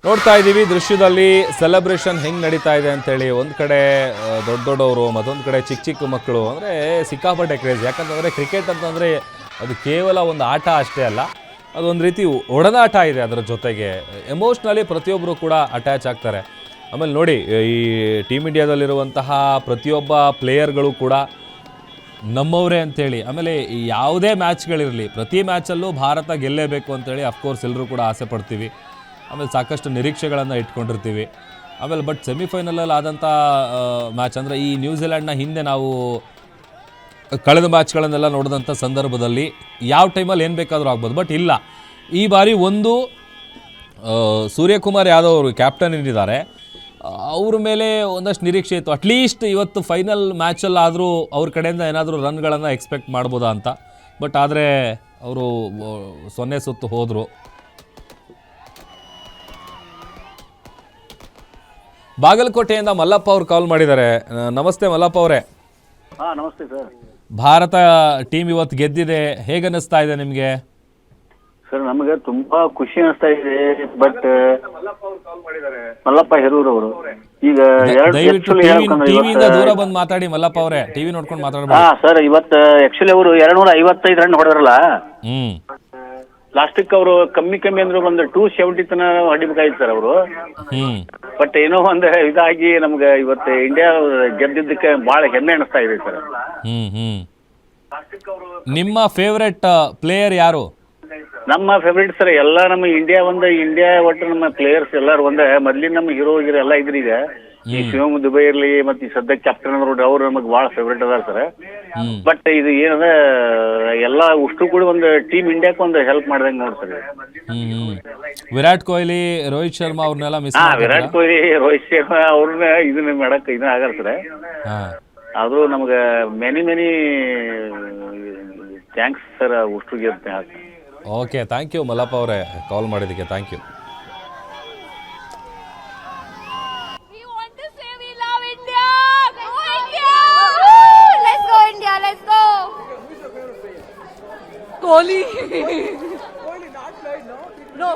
ನೋಡ್ತಾ ಇದ್ದೀವಿ ದೃಶ್ಯದಲ್ಲಿ ಸೆಲೆಬ್ರೇಷನ್ ಹೆಂಗೆ ನಡೀತಾ ಇದೆ ಅಂತೇಳಿ. ಒಂದು ಕಡೆ ದೊಡ್ಡವರು, ಮತ್ತೊಂದು ಕಡೆ ಚಿಕ್ಕ ಚಿಕ್ಕ ಮಕ್ಕಳು. ಅಂದರೆ ಸಿಕ್ಕಾಪಟ್ಟೆ ಕ್ರೇಜ್. ಯಾಕಂತಂದರೆ ಕ್ರಿಕೆಟ್ ಅಂತಂದರೆ ಅದು ಕೇವಲ ಒಂದು ಆಟ ಅಷ್ಟೇ ಅಲ್ಲ, ಅದೊಂದು ರೀತಿ ಒಡನಾಟ ಇದೆ. ಅದರ ಜೊತೆಗೆ ಎಮೋಷ್ನಲಿ ಪ್ರತಿಯೊಬ್ಬರು ಕೂಡ ಅಟ್ಯಾಚ್ ಆಗ್ತಾರೆ. ಆಮೇಲೆ ನೋಡಿ, ಈ ಟೀಮ್ ಇಂಡಿಯಾದಲ್ಲಿರುವಂತಹ ಪ್ರತಿಯೊಬ್ಬ ಪ್ಲೇಯರ್ಗಳು ಕೂಡ ನಮ್ಮವರೇ ಅಂತೇಳಿ. ಆಮೇಲೆ ಯಾವುದೇ ಮ್ಯಾಚ್ಗಳಿರಲಿ, ಪ್ರತಿ ಮ್ಯಾಚಲ್ಲೂ ಭಾರತ ಗೆಲ್ಲೇಬೇಕು ಅಂತೇಳಿ ಅಫ್ಕೋರ್ಸ್ ಎಲ್ಲರೂ ಕೂಡ ಆಸೆ ಪಡ್ತೀವಿ. ಆಮೇಲೆ ಸಾಕಷ್ಟು ನಿರೀಕ್ಷೆಗಳನ್ನು ಇಟ್ಕೊಂಡಿರ್ತೀವಿ. ಆಮೇಲೆ ಬಟ್ ಸೆಮಿಫೈನಲಲ್ಲಿ ಆದಂಥ ಮ್ಯಾಚ್ ಅಂದರೆ ಈ ನ್ಯೂಜಿಲೆಂಡ್ನ ಹಿಂದೆ ನಾವು ಕಳೆದ ಮ್ಯಾಚ್ಗಳನ್ನೆಲ್ಲ ನೋಡಿದಂಥ ಸಂದರ್ಭದಲ್ಲಿ ಯಾವ ಟೈಮಲ್ಲಿ ಏನು ಬೇಕಾದರೂ ಆಗ್ಬೋದು. ಬಟ್ ಇಲ್ಲ, ಈ ಬಾರಿ ಒಂದು ಸೂರ್ಯಕುಮಾರ್ ಯಾದವ್ ಅವರು ಕ್ಯಾಪ್ಟನ್ ಏನಿದ್ದಾರೆ ಅವ್ರ ಮೇಲೆ ಒಂದಷ್ಟು ನಿರೀಕ್ಷೆ ಇತ್ತು. ಅಟ್ಲೀಸ್ಟ್ ಇವತ್ತು ಫೈನಲ್ ಮ್ಯಾಚಲ್ಲಾದರೂ ಅವ್ರ ಕಡೆಯಿಂದ ಏನಾದರೂ ರನ್ಗಳನ್ನು ಎಕ್ಸ್ಪೆಕ್ಟ್ ಮಾಡ್ಬೋದಾ ಅಂತ. ಬಟ್ ಆದರೆ ಅವರು 0 ಸುತ್ತು ಹೋದರು. ಬಾಗಲಕೋಟೆಯಿಂದ ಮಲ್ಲಪ್ಪ ಅವರು ಕಾಲ್ ಮಾಡಿದ್ದಾರೆ. ನಮಸ್ತೆ ಮಲ್ಲಪ್ಪ ಅವರೇ. ಹಾಂ ನಮಸ್ತೆ ಸರ್. ಭಾರತ ಟೀಮ್ ಇವತ್ತು ಗೆದ್ದಿದೆ, ಹೇಗೆ ಅನ್ನಿಸ್ತಾ ಇದೆ ನಿಮಗೆ? ಸರ್ ನಮಗೆ ತುಂಬಾ ಖುಷಿ ಅನಿಸ್ತಾ ಇದೆ. ಬಟ್ ಮಲ್ಲಪ್ಪ ಹೆರೂರ್ ಅವರು ಈಗ ದಯವಿಟ್ಟು ಟಿವಿಯಿಂದ ದೂರ ಬಂದು ಮಾತಾಡಿ ಮಲ್ಲಪ್ಪ ಅವರೇ, ಟಿವಿ ನೋಡ್ಕೊಂಡು ಮಾತಾಡಬೇಡಿ. ಹಾ ಸರ್, ಇವತ್ತು ಆಕ್ಚುಲಿ ಅವರು 255 ರನ್ ಹೊಡೆದ್ರಲ್ಲ. ಲಾಸ್ಟಿಕ್ ಅವರು ಕಮ್ಮಿ ಅಂದ್ರೆ ಒಂದು 270 ತನ ಹೊಡಿಬೇಕಾಗಿತ್ತು ಸರ್ ಅವರು. ಬಟ್ ಏನೋ ಒಂದು ಇದಾಗಿ ನಮ್ಗೆ ಇವತ್ತು ಇಂಡಿಯಾ ಗೆದ್ದಿದ್ದಕ್ಕೆ ಬಹಳ ಹೆಮ್ಮೆ ಅನಿಸ್ತಾ ಇದೆ ಸರ್. ನಿಮ್ಮ ಫೇವರೆಟ್ ಪ್ಲೇಯರ್ ಯಾರು? ನಮ್ಮ ಫೇವ್ರೇಟ್ ಸರ್ ಎಲ್ಲ ನಮ್ಮ ಇಂಡಿಯಾ ಒಟ್ಟು ನಮ್ಮ ಪ್ಲೇಯರ್ಸ್ ಎಲ್ಲಾರು ಒಂದೇ. ಮೊದ್ಲಿನ ನಮ್ಮ ಹೀರೋ ಎಲ್ಲ ಇದ್ರಿ. ಈಗ ಈ ಶಿವಮ್ ದುಬೈ ಇರ್ಲಿ ಮತ್ತೆ ಈ ಸದ್ಯ ಕ್ಯಾಪ್ಟನ್ ಅವ್ರು ನಮಗ್ ಬಹಳ ಫೇವ್ರೇಟ್ ಅದಾರ ಸರ್. ಬಟ್ ಇದು ಏನದ ಎಲ್ಲ ಉಷ್ಟು ಕೂಡ ಒಂದು ಟೀಮ್ ಇಂಡಿಯಾಕ್ ಒಂದು ಹೆಲ್ಪ್ ಮಾಡ್ದಂಗೆ ನೋಡ್ತಾರೆ. ವಿರಾಟ್ ಕೊಹ್ಲಿ, ರೋಹಿತ್ ಶರ್ಮಾ ಅವ್ರನ್ನೆಲ್ಲ ಮಿಸ್. ವಿರಾಟ್ ಕೊಹ್ಲಿ, ರೋಹಿತ್ ಶರ್ಮಾ ಅವ್ರನ್ನ ಇದನ್ನ ಮಾಡಕ್ ಆಗಲ್ಲ ಸರ್. ಆದ್ರೂ ನಮ್ಗೆ ಮೆನಿ ಥ್ಯಾಂಕ್ಸ್ ಸರ್ ಉಷ್ಟುಗೆ. ಓಕೆ, ಥ್ಯಾಂಕ್ ಯು ಮಲ್ಲಪ್ಪ ಅವರೇ, ಕಾಲ್ ಮಾಡಿದ್ದಕ್ಕೆ thank you. Kohli. No,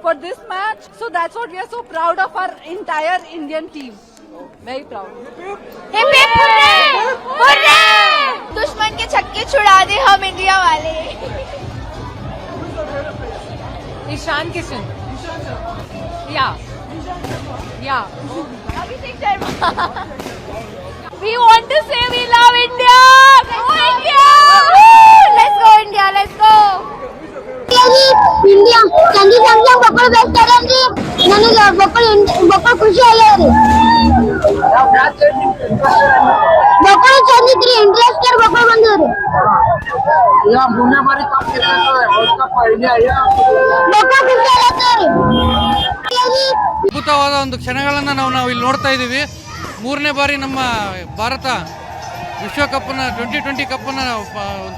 for this match, so that's what we are so proud of our entire Indian team. Very proud. Hip hip hooray! Hooray! दुश्मन के छक्के छुड़ा दे हम India वाले. Ishan Kishan. Yeah. Abhishek Sharma. We want to say we love India. Go India! Let's go India. Let's go. India ಚಂದಿ ಸಂಘ ಮಕ್ಕಳು ಬೇಸ್ತಾರಲ್ರಿ, ನನಗೆ ಮಕ್ಕಳು ಖುಷಿ ಆಗ್ಯಾವ್ರಿ. ಮಕ್ಕಳು ಚಂದಿದ್ರಿ, ಇಂಟ್ರೆಸ್ಟೆಡ್ ಮಕ್ಕಳು ಬಂದವ್ರಿ. ಮಕ್ಕಳು ಖುಷಿ ಆಗತ್ತವ್ರಿ. ಅದ್ಭುತವಾದ ಒಂದು ಕ್ಷಣಗಳನ್ನು ನಾವು ಇಲ್ಲಿ ನೋಡ್ತಾ ಇದ್ದೀವಿ. 3ನೇ ಬಾರಿ ನಮ್ಮ ಭಾರತ ವಿಶ್ವಕಪ್ಪನ್ನು 2020 ಕಪ್ಪನ್ನು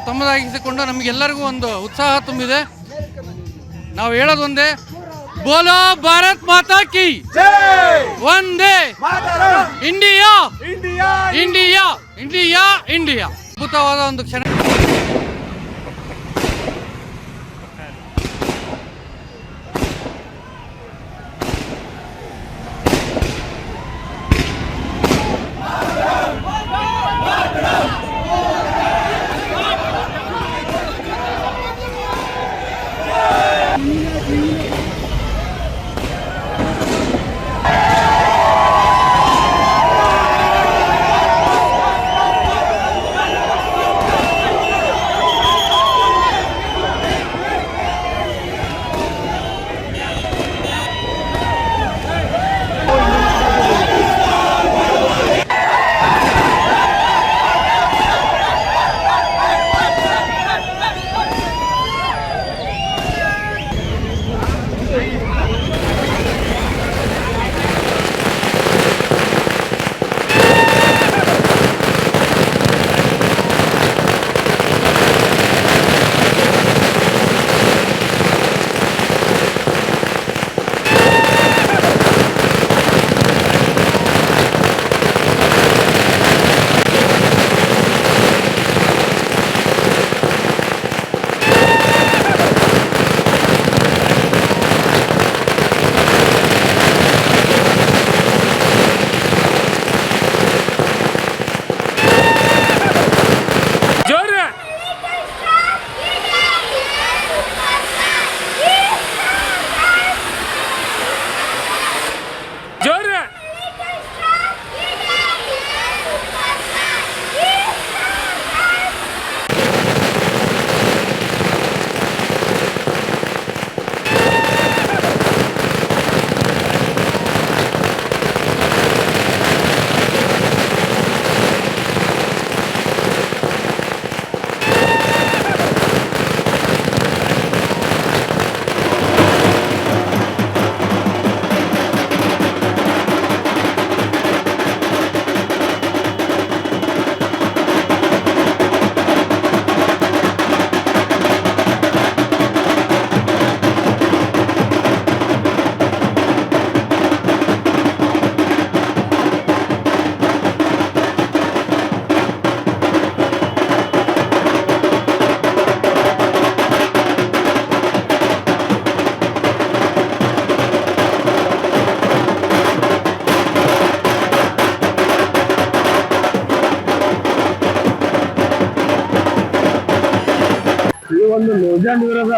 ತಮ್ಮದಾಗಿಸಿಕೊಂಡು ನಮಗೆಲ್ಲರಿಗೂ ಒಂದು ಉತ್ಸಾಹ ತುಂಬಿದೆ. ನಾವು ಹೇಳೋದು ಒಂದೇ, ಬೋಲೋ ಭಾರತ್ ಮಾತಾ ಕಿ ಒಂದೇ, ಇಂಡಿಯಾ ಇಂಡಿಯಾ ಇಂಡಿಯಾ ಇಂಡಿಯಾ. ಅದ್ಭುತವಾದ ಒಂದು ಕ್ಷಣ. ಒಂದು ನ್ಯೂಜಿಲೆಂಡ್ ವಿರುದ್ಧ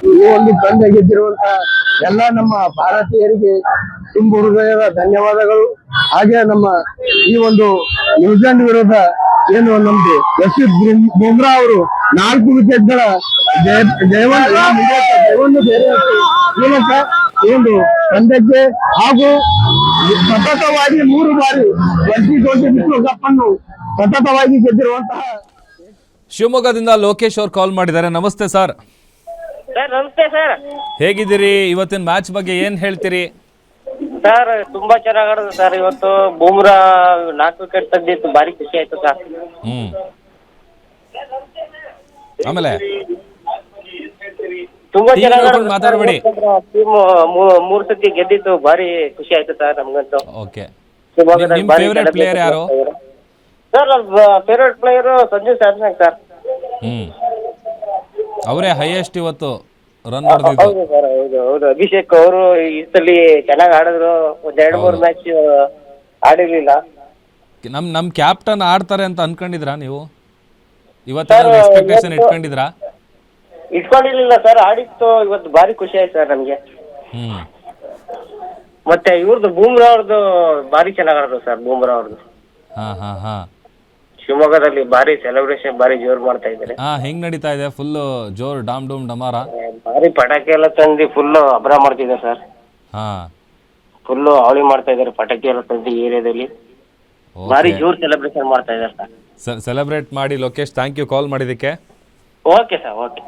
ಈ ಒಂದು ಪಂದ್ಯ ಗೆದ್ದಿರುವಂತಹ ಎಲ್ಲ ನಮ್ಮ ಭಾರತೀಯರಿಗೆ ತುಂಬ ಹೃದಯದ ಧನ್ಯವಾದಗಳು. ಹಾಗೆ ನಮ್ಮ ಈ ಒಂದು ನ್ಯೂಜಿಲೆಂಡ್ ವಿರುದ್ಧ ಏನು ನಮ್ದು ಯಶಸ್ವಿ ಬುಮ್ರಾ ಅವರು 4 ವಿಕೆಟ್ಗಳ ಜಯವನ್ನು ಬೇರೆ ಮೂಲಕ ಈ ಒಂದು ಪಂದ್ಯಕ್ಕೆ ಹಾಗೂ ಸತತವಾಗಿ 3 ಬಾರಿ T20 ವಿಶ್ವಕಪ್ ಅನ್ನು ಸತತವಾಗಿ ಗೆದ್ದಿರುವಂತಹ ಶಿವಮೊಗ್ಗದಿಂದ ಲೋಕೇಶ್ ಅವ್ರು ಕಾಲ್ ಮಾಡಿದ್ದಾರೆ. ನಮಸ್ತೆ ಸರ್. ಸರ್ ನಮಸ್ತೆ ಸರ್. ಹೇಗಿದ್ದೀರಿ? ಇವತ್ತಿನ ಮ್ಯಾಚ್ ಬಗ್ಗೆ ಏನ್ ಹೇಳ್ತೀರಿ? ಸರ್ ತುಂಬಾ ಚೆನ್ನಾಗಿ ಆಡಿದ್ರು ಸರ್. ಇವತ್ತು ಬೂಮ್ರಾ 4 ವಿಕೆಟ್ ತೆಗ್ದಿತ್ತು, ಭಾರಿ ಖುಷಿ ಆಯ್ತು ಸರ್. ಆಮೇಲೆ ತುಂಬಾ ಟೀಮ್ ಚೆನ್ನಾಗಿ ನೋಡ್ಕೊಂಡು ಮಾತಾಡ್ಬೇಡಿ. ಟೀಮ್ 3 ಸತಿ ಗೆದ್ದಿತ್ತು, ಭಾರಿ ಖುಷಿ ಆಯ್ತು ಸರ್ ನಮ್ಗಂತೂ. ಓಕೆ. ಶಿವಮೊಗ್ಗದಲ್ಲಿ ನಿಮ್ ಭಾರಿ ಫೇವರೇಟ್ ಪ್ಲೇಯರ್ ಯಾರು? ಸರ್ ನಮ್ಮ favourite player Sanju Samsung sir. ಅವರೇ ಹೈಯೆಸ್ಟ್ ಇವತ್ತು ರನ್ ಹೊಡೆದಿದ್ದು. ಹೌದು ಸರ್, ಹೌದು ಹೌದು. ಅಭಿಷೇಕ್ ಅವರು ಈ ಸಲ ಚೆನ್ನಾಗಿ ಆಡಿದ್ರು. ಒಂದ್ 2-3 ಮ್ಯಾಚ್ ಆಡಿರ್ಲಿಲ್ಲ. ನಮ್ ಕ್ಯಾಪ್ಟನ್ ಆಡ್ತಾರೆ ಅಂತ ಅನ್ಕೊಂಡಿದ್ರಾ ನೀವು? ಇವತ್ತು ಎಕ್ಸ್ಪೆಕ್ಟೇಷನ್ ಇಟ್ಕೊಂಡಿದ್ರಾ? ಇಟ್ಕೊಂಡಿರ್ಲಿಲ್ಲ ಸರ್, ಆಡಿತ್ತು. ಇವತ್ತು ಭಾರಿ ಖುಷಿ ಆಯ್ತು ಸರ್ ನಮ್ಗೆ. ಮತ್ತೆ ಇವ್ರದ್ದು ಬೂಮ್ರಾ ಅವ್ರದ್ದು ಭಾರಿ ಚೆನ್ನಾಗಿ ಆಡಿದ್ರು ಸರ್. ಬೂಮ್ರಾ ಅವ್ರದ್ದು ಶಿವಮೊಗ್ಗದಲ್ಲಿ ಭಾರಿ ಸೆಲೆಬ್ರೇಷನ್ ಭಾರಿ ಜೋರ್ ಮಾಡ್ತಾ ಇದ್ದಾರೆ. ಹೆಂಗ್ ನಡೀತಾ ಇದೆ? ಫುಲ್ ಜೋರ್ ಡಾಮ್ ಡೂಮ್ ಡಮಾರ? ಭಾರಿ ಪಟಾಕಿ ಎಲ್ಲ ತಂದು ಫುಲ್ ಅಬ್ರ ಮಾಡ್ತಿದ್ದಾರೆ ಸರ್. ಫುಲ್ ಅವಳಿ ಮಾಡ್ತಾ ಇದಾರೆ, ಪಟಾಕಿ ಎಲ್ಲ ತಂದು ಏರಿಯಾದಲ್ಲಿ ಭಾರಿ ಜೋರ್ ಸೆಲೆಬ್ರೇಷನ್ ಮಾಡ್ತಾ ಇದ್ದಾರೆ ಸರ್. ಸೆಲೆಬ್ರೇಟ್ ಮಾಡಿ ಲೋಕೇಶ್. ಥ್ಯಾಂಕ್ ಯು ಕಾಲ್ ಮಾಡಿದ್ದಕ್ಕೆ. Okay sir, okay.